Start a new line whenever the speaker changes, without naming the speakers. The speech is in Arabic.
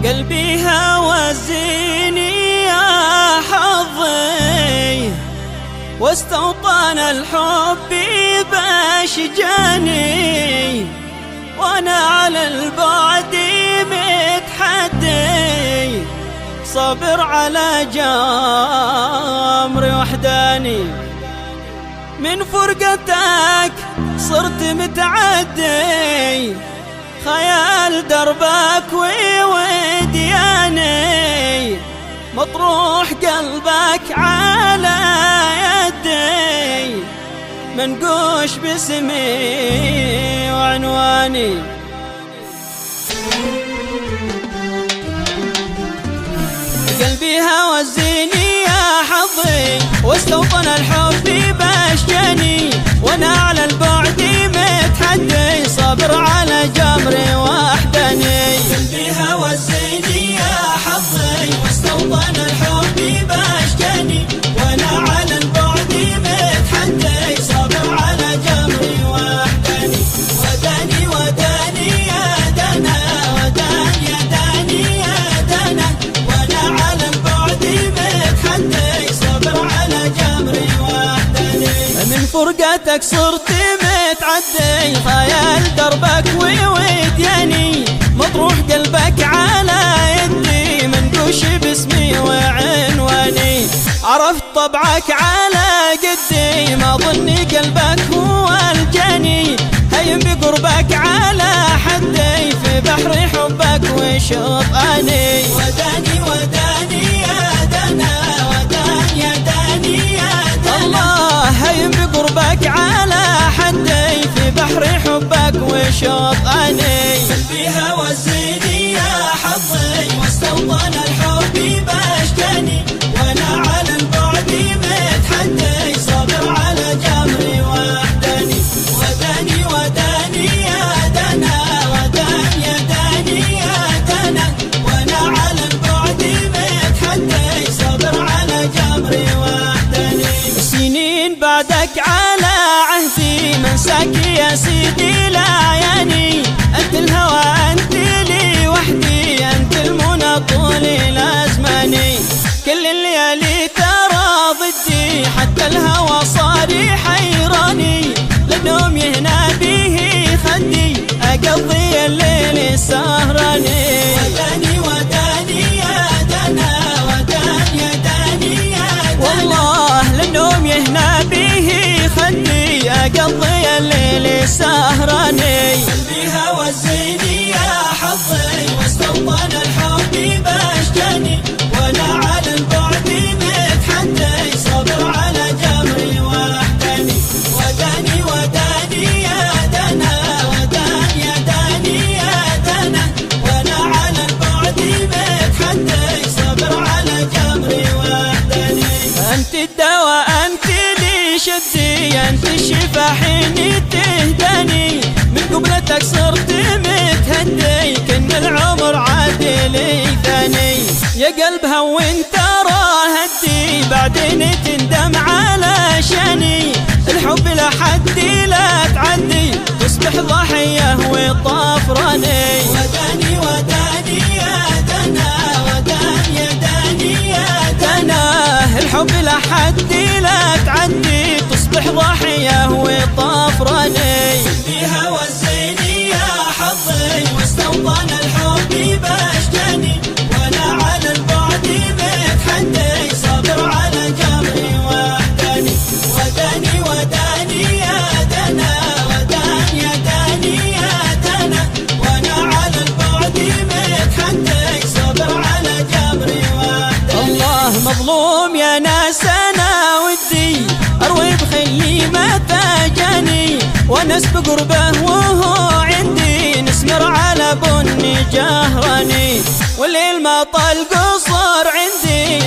قلبي هوزني يا حظي، واستوطن الحب باشجاني، وانا على البعد متحدي، صابر على جمري وحداني. من فرقتك صرت متعدي، خيال دربك وودياني، مطروح قلبك على يدي، منقوش باسمي وعنواني. قلبي هوزني يا حظي، واستوطن الحب باشجاني، وانا على البعد متحدي، صابر على جمري وحداني. قلبي هوزني يا حظي، واستوطن الحب باشجاني، وانا على البعد متحدي، صابر على جمري وحداني. وداني وداني يا دنا، وداني يا داني يا دنا، وانا على البعد متحدي، صابر على جمري وحداني. من فرقتك صرت متعدي، خيال دربك وودياني، مطروح قلبك على يدي، منقوش باسمي وعنواني. عرفت طبعك على قدي، ما ظني قلبك هو الجاني، هيم بقربك على حدي، في بحر حبك وشطاني. وداني وداني يا دنا، وداني يا داني يا دنا، الله هيم بقربك على حدي، في بحر حبك وشطاني. قلبي هوزني يا حظي، واستوطن الحب باشجاني، وانا على البعد متحدي، صابر على جمري وحداني. وداني وداني يا دنا، وداني يا داني يا دنا، وانا على البعد متحدي، صابر على جمري وحداني. سنين بعدك على عهدي، منساك يا سيدي لعياني، انت الهوى انت لي وحدي، انت المنى طول الازماني. كل الليالي ترى ضدي، حتى الهوى صار حيراني، للنوم يهنى به خدي، اقضي الليل سهراني. وداني وداني يا دنا، وداني يا داني يا دنا، والله للنوم يهنى به خدي، اقضي الليل سهراني. قلبي هوزني يا حظي، واستوطن الحب باشجاني، وانا على البعد متحدي، صابر على جمري وحداني. وداني وداني يا دنا، وداني يا داني يا دنا، وانا على البعد متحدي، صابر على جمري وحداني. انت الدواء انت لي شدي، انت الشفا حين تهداني، من قبلتك صرت متهدي، كن العمر عادلي ثاني. يا قلب هون ترى هدي، بعدين تندم على شاني، الحب لا حد لا تعدي، تصبح ضحية وطفراني. وداني وداني يا دنا، وداني يا داني يا دنا، الحب لا حد لا تعدي، تصبح ضحية وطفراني. قلبي هوزني يا حظي، واستوطن الحب باشجاني، وانا على البعد متحدي، صابر على جمري وحداني. وداني وداني يا دنا، وداني يا داني يا دنا، وانا على البعد متحدي، صابر على جمري وحداني. الله مظلوم يا ناس انا ودي، اروي بخلي متى جاني، ونس بقربه وهو عندي، نسمر على بني جهراني، والليل ما طال قصر عندي،